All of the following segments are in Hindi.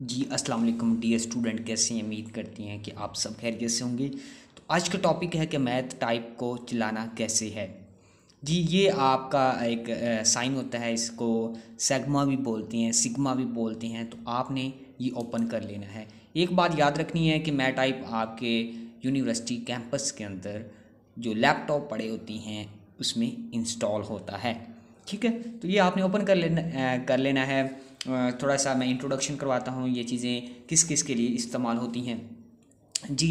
जी अस्सलाम वालेकुम डियर स्टूडेंट, कैसे हैं? उम्मीद करती हैं कि आप सब खैरियत से होंगे। तो आज का टॉपिक है कि मैथ टाइप को चलाना कैसे है। जी ये आपका एक साइन होता है, इसको सेग्मा भी बोलते हैं, सिग्मा भी बोलते हैं। तो आपने ये ओपन कर लेना है। एक बात याद रखनी है कि मैथ टाइप आपके यूनिवर्सिटी कैंपस के अंदर जो लैपटॉप पड़े होती हैं उसमें इंस्टॉल होता है। ठीक है, तो ये आपने ओपन कर लेना है। थोड़ा सा मैं इंट्रोडक्शन करवाता हूँ, ये चीज़ें किस किस के लिए इस्तेमाल होती हैं। जी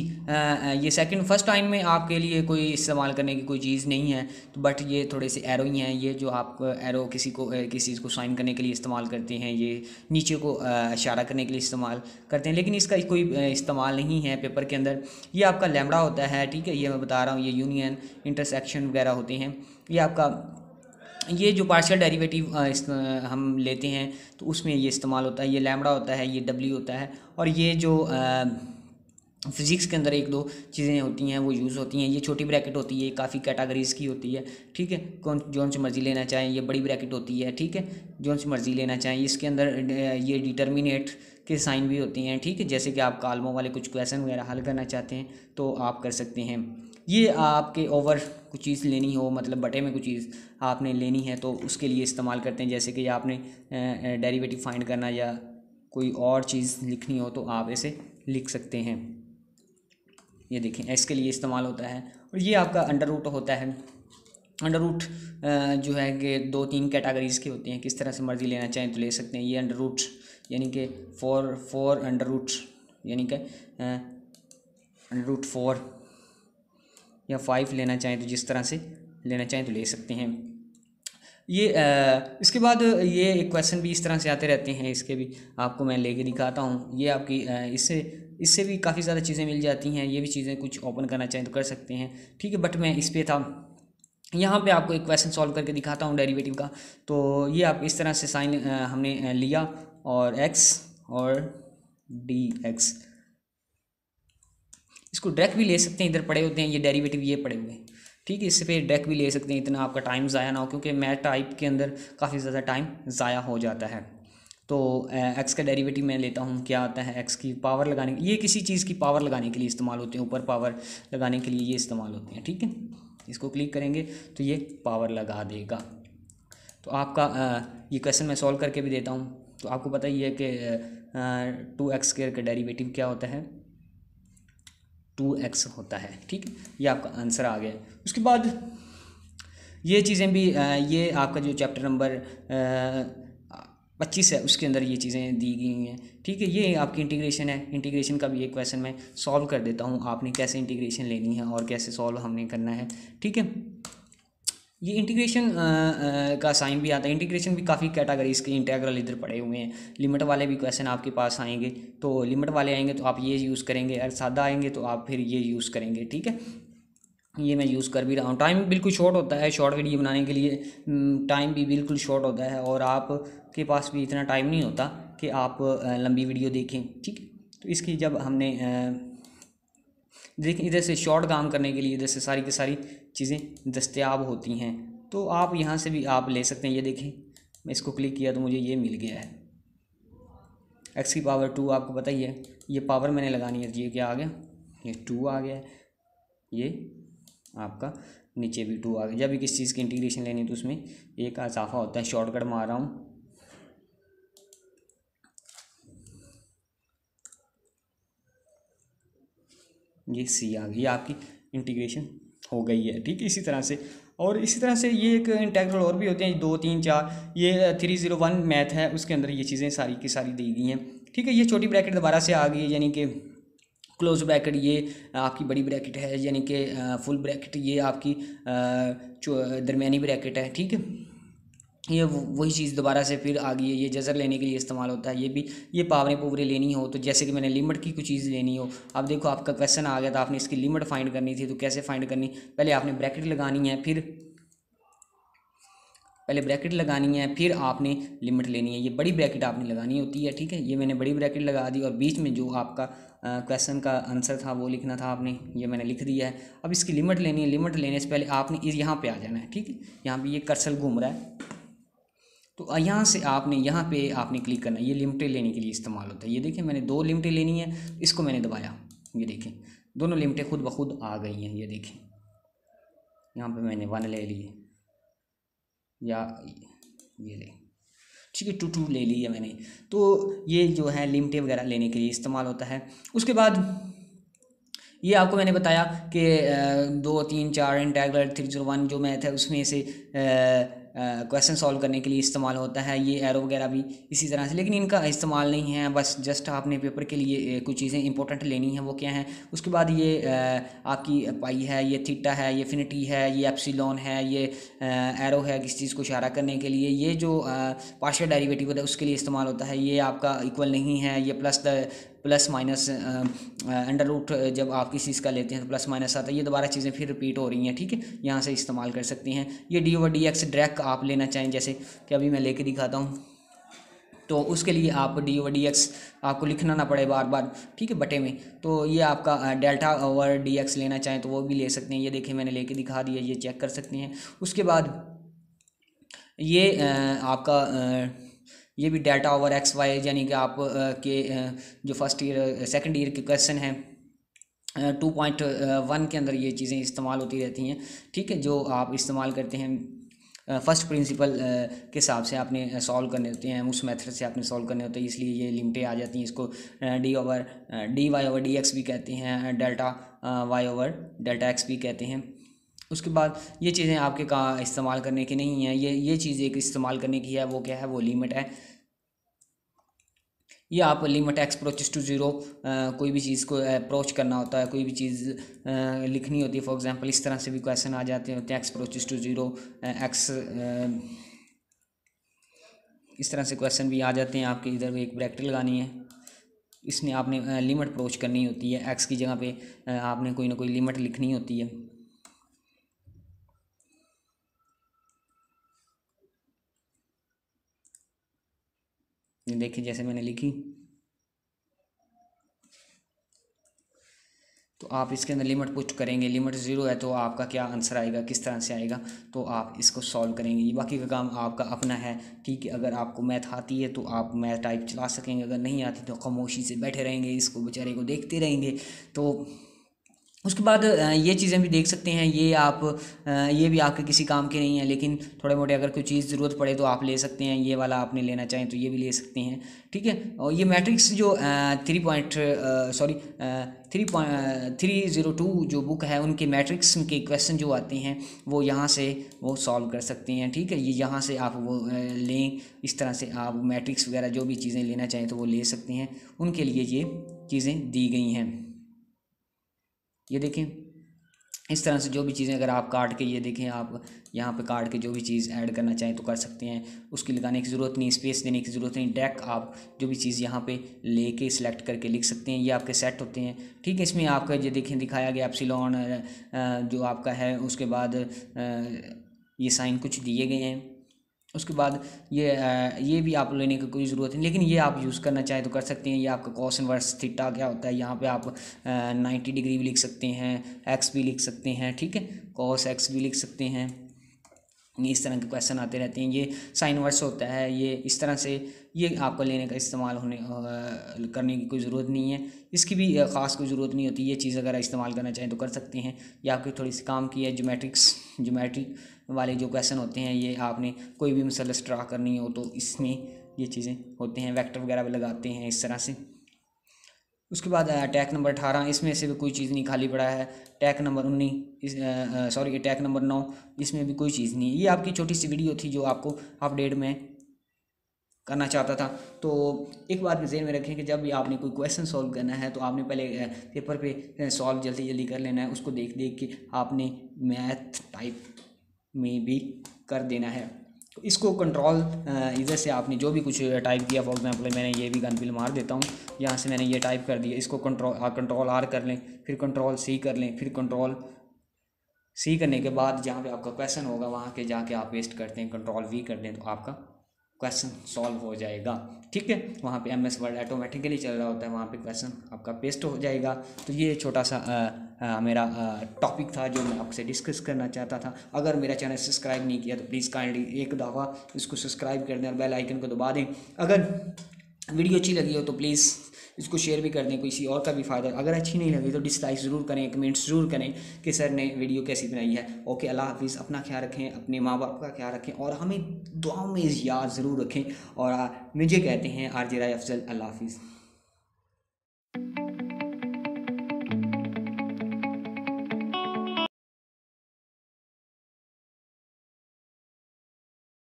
ये फर्स्ट टाइम में आपके लिए कोई इस्तेमाल करने की कोई चीज़ नहीं है, तो बट ये थोड़े से एरो ही हैं। ये जो आप एरो किसी चीज़ को साइन करने के लिए इस्तेमाल करते हैं, ये नीचे को इशारा करने के लिए इस्तेमाल करते हैं, लेकिन इसका कोई इस्तेमाल नहीं है पेपर के अंदर। ये आपका लैम्बडा होता है, ठीक है, ये मैं बता रहा हूँ। ये यूनियन, इंटरसेक्शन वगैरह होते हैं। ये आपका ये जो पार्शियल डेरिवेटिव हम लेते हैं तो उसमें ये इस्तेमाल होता है। ये लैम्बडा होता है, ये डब्ल्यू होता है। और ये जो फिज़िक्स के अंदर एक दो चीज़ें होती हैं वो यूज़ होती हैं। ये छोटी ब्रैकेट होती है, काफ़ी कैटेगरीज़ की होती है, ठीक है। जौन सी मर्ज़ी लेना चाहें। ये बड़ी ब्रैकेट होती है, ठीक है, जौन सी मर्ज़ी लेना चाहें। इसके अंदर ये डिटर्मिनेट के साइन भी होती हैं, ठीक है। जैसे कि आप कॉलमों वाले कुछ क्वेश्चन वगैरह हल करना चाहते हैं तो आप कर सकते हैं। ये आपके ओवर कुछ चीज़ लेनी हो, मतलब बटे में कुछ चीज़ आपने लेनी है तो उसके लिए इस्तेमाल करते हैं। जैसे कि आपने डेरिवेटिव फाइंड करना या कोई और चीज़ लिखनी हो तो आप ऐसे लिख सकते हैं। ये देखें, इसके लिए इस्तेमाल होता है। और ये आपका अंडर रूट होता है। अंडर रूट जो है कि दो तीन कैटेगरीज़ के होते हैं, किस तरह से मर्ज़ी लेना चाहें तो ले सकते हैं। ये अंडर रूट यानी कि फोर अंडर रूट यानी कि अंडर रूट 4 या 5 लेना चाहें तो जिस तरह से लेना चाहें तो ले सकते हैं। ये इसके बाद ये एक क्वेश्चन भी इस तरह से आते रहते हैं, इसके भी आपको मैं लेके दिखाता हूँ। ये आपकी इससे भी काफ़ी ज़्यादा चीज़ें मिल जाती हैं। ये भी चीज़ें कुछ ओपन करना चाहें तो कर सकते हैं, ठीक है। बट मैं इस पे था, यहाँ पे आपको एक क्वेश्चन सॉल्व करके दिखाता हूँ डेरिवेटिव का। तो ये आप इस तरह से साइन हमने लिया और एक्स और डी एक्स, इसको डायरेक्ट भी ले सकते हैं, इधर पड़े होते हैं ये डेरिवेटिव, ये पड़े हुए हैं, ठीक है। इससे पे डायरेक्ट भी ले सकते हैं, इतना आपका टाइम ज़ाया ना हो, क्योंकि मैथ टाइप के अंदर काफ़ी ज़्यादा टाइम ज़ाया हो जाता है। तो एक्स का डेरिवेटिव मैं लेता हूँ, क्या आता है, एक्स की पावर लगाने, ये किसी चीज़ की पावर लगाने के लिए इस्तेमाल होते हैं, ऊपर पावर लगाने के लिए ये इस्तेमाल होते हैं, ठीक है। इसको क्लिक करेंगे तो ये पावर लगा देगा। तो आपका ये क्वेश्चन मैं सॉल्व करके भी देता हूँ। तो आपको पता ही है कि 2x² का डेरिवेटिव क्या होता है, 2x होता है, ठीक है। ये आपका आंसर आ गया। उसके बाद ये चीज़ें भी ये आपका जो चैप्टर नंबर 25 है उसके अंदर ये चीज़ें दी गई हैं, ठीक है। ये आपकी इंटीग्रेशन है, इंटीग्रेशन का भी एक क्वेश्चन मैं सॉल्व कर देता हूँ। आपने कैसे इंटीग्रेशन लेनी है और कैसे सॉल्व हमने करना है, ठीक है। ये इंटीग्रेशन का साइन भी आता है। इंटीग्रेशन भी काफ़ी कैटेगरीज के इंटीग्रल इधर पड़े हुए हैं। लिमिट वाले भी क्वेश्चन आपके पास आएंगे, तो लिमिट वाले आएंगे तो आप ये यूज़ करेंगे, अगर सादा आएंगे तो आप फिर ये यूज़ करेंगे, ठीक है। ये मैं यूज़ कर भी रहा हूँ। टाइम बिल्कुल शॉर्ट होता है, शॉर्ट वीडियो बनाने के लिए टाइम भी बिल्कुल शॉर्ट होता है, और आपके पास भी इतना टाइम नहीं होता कि आप लंबी वीडियो देखें, ठीक है। तो इसकी जब हमने देखिए, इधर से शॉर्ट काम करने के लिए इधर से सारी की सारी चीज़ें दस्तयाब होती हैं, तो आप यहाँ से भी आप ले सकते हैं। ये देखें, मैं इसको क्लिक किया तो मुझे ये मिल गया है, एक्स की पावर 2, आपको पता ही है। ये पावर मैंने लगानी है, ये क्या आ गया, ये 2 आ गया। ये आपका नीचे भी 2 आ गया। जब भी किसी चीज़ की इंटीग्रेशन लेनी तो उसमें एक इजाफा होता है। शॉर्टकट मार रहा हूँ, ये सी आ गई, आपकी इंटीग्रेशन हो गई है, ठीक है। इसी तरह से और इसी तरह से ये एक इंटेग्रल और भी होते हैं, 2 3 4। ये 301 मैथ है, उसके अंदर ये चीज़ें सारी की सारी दी गई हैं, ठीक है। ये छोटी ब्रैकेट दोबारा से आ गई है, यानी कि क्लोज ब्रैकेट। ये आपकी बड़ी ब्रैकेट है, यानी कि फुल ब्रैकेट। ये आपकी दरमियानी ब्रैकेट है, ठीक है। ये वही चीज़ दोबारा से फिर आ गई है। ये जज़र लेने के लिए इस्तेमाल होता है। ये भी ये पावरें पूवरें लेनी हो तो जैसे कि मैंने लिमिट की कुछ चीज़ लेनी हो। अब देखो, आपका क्वेश्चन आ गया था, आपने इसकी लिमिट फाइंड करनी थी, तो कैसे फाइंड करनी, पहले आपने ब्रैकेट लगानी है, फिर आपने लिमिट लेनी है। ये बड़ी ब्रैकेट आपने लगानी होती है, ठीक है। ये मैंने बड़ी ब्रैकेट लगा दी और बीच में जो आपका क्वेश्चन का आंसर था वो लिखना था आपने, ये मैंने लिख दिया है। अब इसकी लिमिट लेनी है। लिमिट लेने से पहले आपने यहाँ पे आ जाना है, ठीक है। यहाँ पे ये कर्सर घूम रहा है, तो यहाँ से आपने यहाँ पे आपने क्लिक करना है, ये लिमिटें लेने के लिए इस्तेमाल होता है। ये देखिए मैंने 2 लिमिटें लेनी है, इसको मैंने दबाया, ये देखें दोनों लिमिटें खुद ब खुद आ गई हैं। ये देखें यहाँ पे मैंने 1 ले ली या ये ले, ठीक है 2 ले ली है मैंने। तो ये जो है लिमिटें वगैरह लेने के लिए इस्तेमाल होता है। उसके बाद ये आपको मैंने बताया कि 2 3 4 इंटेग्रल 301 जो मैथ है उसमें से क्वेश्चन सॉल्व करने के लिए इस्तेमाल होता है। ये एरो वगैरह भी इसी तरह से, लेकिन इनका इस्तेमाल नहीं है, बस जस्ट आपने पेपर के लिए कुछ चीज़ें इंपॉर्टेंट लेनी है। वो क्या है, उसके बाद ये आपकी पाई है, ये थीटा है, ये फिनिटी है, ये एप्सिलॉन है, ये एरो है किसी चीज़ को इशारा करने के लिए, ये जो पार्शियल डेरिवेटिव होता है उसके लिए इस्तेमाल होता है। ये आपका इक्वल नहीं है, ये प्लस माइनस अंडर रूट जब आप किसी चीज़ का लेते हैं तो प्लस माइनस आता है। ये दोबारा चीज़ें फिर रिपीट हो रही हैं, ठीक है, यहाँ से इस्तेमाल कर सकते हैं। ये d/dx डायरेक्ट आप लेना चाहें, जैसे कि अभी मैं लेके दिखाता हूँ, तो उसके लिए आप d/dx आपको लिखना ना पड़े बार बार, ठीक है, बटे में। तो ये आपका डेल्टा/dx लेना चाहें तो वो भी ले सकते हैं। ये देखिए मैंने लेके दिखा दिया, ये चेक कर सकते हैं। उसके बाद ये आपका ये भी डेल्टा/xy, यानी कि आप के जो फर्स्ट ईयर सेकंड ईयर के क्वेश्चन हैं 2.1 के अंदर ये चीज़ें इस्तेमाल होती रहती हैं, ठीक है, जो आप इस्तेमाल करते हैं फर्स्ट प्रिंसिपल के हिसाब से आपने सॉल्व करने होते हैं, उस मेथड से आपने सॉल्व करने होते हैं, इसलिए ये लिमिटें आ जाती हैं। इसको dy/dx भी कहते हैं, डेल्टा/x भी कहते हैं। उसके बाद ये चीज़ें आपके कहाँ इस्तेमाल करने की नहीं है, ये चीज़ एक इस्तेमाल करने की है, वो क्या है, वो लिमिट है। ये आप लिमिट x अप्रोचेस टू 0, कोई भी चीज़ को अप्रोच करना होता है, कोई भी चीज़ लिखनी होती है, फॉर एग्जांपल इस तरह से भी क्वेश्चन आ जाते होते हैं, x अप्रोचेस टू 0 x, इस तरह से क्वेश्चन भी आ जाते हैं। आपके इधर एक ब्रैकेट लगानी है, इसमें आपने लिमिट अप्रोच करनी होती है, x की जगह पे आपने कोई ना कोई लिमिट लिखनी होती है। देखिए जैसे मैंने लिखी, तो आप इसके अंदर लिमिट पुट करेंगे, लिमिट 0 है तो आपका क्या आंसर आएगा, किस तरह से आएगा, तो आप इसको सॉल्व करेंगे। ये बाकी का काम आपका अपना है, ठीक है। अगर आपको मैथ आती है तो आप मैथ टाइप चला सकेंगे, अगर नहीं आती तो खामोशी से बैठे रहेंगे, इसको बेचारे को देखते रहेंगे। तो उसके बाद ये चीज़ें भी देख सकते हैं, ये आप ये भी आपके किसी काम के नहीं है, लेकिन थोड़े मोटे अगर कोई चीज़ ज़रूरत पड़े तो आप ले सकते हैं। ये वाला आपने लेना चाहें तो ये भी ले सकते हैं, ठीक है। और ये मैट्रिक्स जो 3.302 जो बुक है, उनके मैट्रिक्स के क्वेश्चन जो आते हैं वो यहाँ से वो सॉल्व कर सकते हैं, ठीक है। ये यहाँ से आप वो लें, इस तरह से आप मैट्रिक्स वगैरह जो भी चीज़ें लेना चाहें तो वो ले सकते हैं, उनके लिए ये चीज़ें दी गई हैं। ये देखें इस तरह से जो भी चीज़ें अगर आप काट के, ये देखें आप यहाँ पे काट के जो भी चीज़ ऐड करना चाहें तो कर सकते हैं, उसकी लगाने की ज़रूरत नहीं, स्पेस देने की ज़रूरत नहीं, डायरेक्ट आप जो भी चीज़ यहाँ पे लेके सिलेक्ट करके लिख सकते हैं। ये आपके सेट होते हैं, ठीक है। इसमें आपका ये देखें दिखाया गया एप्सिलॉन जो आपका है, उसके बाद ये साइन कुछ दिए गए हैं। उसके बाद ये भी आप लेने की कोई ज़रूरत नहीं, लेकिन ये आप यूज़ करना चाहें तो कर सकते हैं। ये आपका कॉस इनवर्स थीटा क्या होता है, यहाँ पे आप 90 डिग्री भी लिख सकते हैं, एक्स भी लिख सकते हैं, ठीक है, कॉस एक्स भी लिख सकते हैं। इस तरह के क्वेश्चन आते रहते हैं। ये साइन इनवर्स होता है, ये इस तरह से ये आपको लेने का इस्तेमाल करने की कोई ज़रूरत नहीं है, इसकी भी ख़ास कोई ज़रूरत नहीं होती। ये चीज़ अगर इस्तेमाल करना चाहें तो कर सकते हैं। ये आपकी थोड़ी सी काम की है, ज्योमेट्री वाले जो क्वेश्चन होते हैं, ये आपने कोई भी मसलस ड्रा करनी हो तो इसमें ये चीज़ें होते हैं, वेक्टर वगैरह भी लगाते हैं इस तरह से। उसके बाद टैग नंबर 18, इसमें से भी कोई चीज़ नहीं, खाली पड़ा है। टैग नंबर 19 टैग नंबर 9, इसमें भी कोई चीज़ नहीं है। ये आपकी छोटी सी वीडियो थी जो आपको अपडेट में करना चाहता था। तो एक बात ज़हन में रखें कि जब भी आपने कोई क्वेश्चन सॉल्व करना है तो आपने पहले पेपर पे सॉल्व जल्दी जल्दी कर लेना है, उसको देख देख के आपने मैथ टाइप में भी कर देना है। तो इसको कंट्रोल इधर से आपने जो भी कुछ टाइप किया, फॉर एग्जांपल मैंने ये भी गन पिल मार देता हूँ, यहाँ से मैंने ये टाइप कर दिया, इसको कंट्रोल R कर लें, फिर कंट्रोल C कर लें, फिर कंट्रोल C करने के बाद जहाँ पे आपका क्वेश्चन होगा वहाँ के जाके आप पेस्ट करते हैं, कंट्रोल V कर दें तो आपका क्वेश्चन सॉल्व हो जाएगा। ठीक है, वहाँ पे MS वर्ड ऑटोमेटिकली चल रहा होता है, वहाँ पे क्वेश्चन आपका पेस्ट हो जाएगा। तो ये छोटा सा मेरा टॉपिक था जो मैं आपसे डिस्कस करना चाहता था। अगर मेरा चैनल सब्सक्राइब नहीं किया तो प्लीज़ काइंडली एक दफ़ा इसको सब्सक्राइब कर दें और बेल आइकन को दबा दें। अगर वीडियो अच्छी लगी हो तो प्लीज़ इसको शेयर भी कर दें, किसी और का भी फ़ायदा। अगर अच्छी नहीं लगी तो डिसलाइक ज़रूर करें, कमेंट्स ज़रूर करें कि सर ने वीडियो कैसी बनाई है। ओके, अल्लाह हाफिज़। अपना ख्याल रखें, अपने माँ बाप का ख्याल रखें और हमें दुआओं में याद ज़रूर रखें। और मुझे कहते हैं RJ राय अफजल। अल्लाह हाफिज़।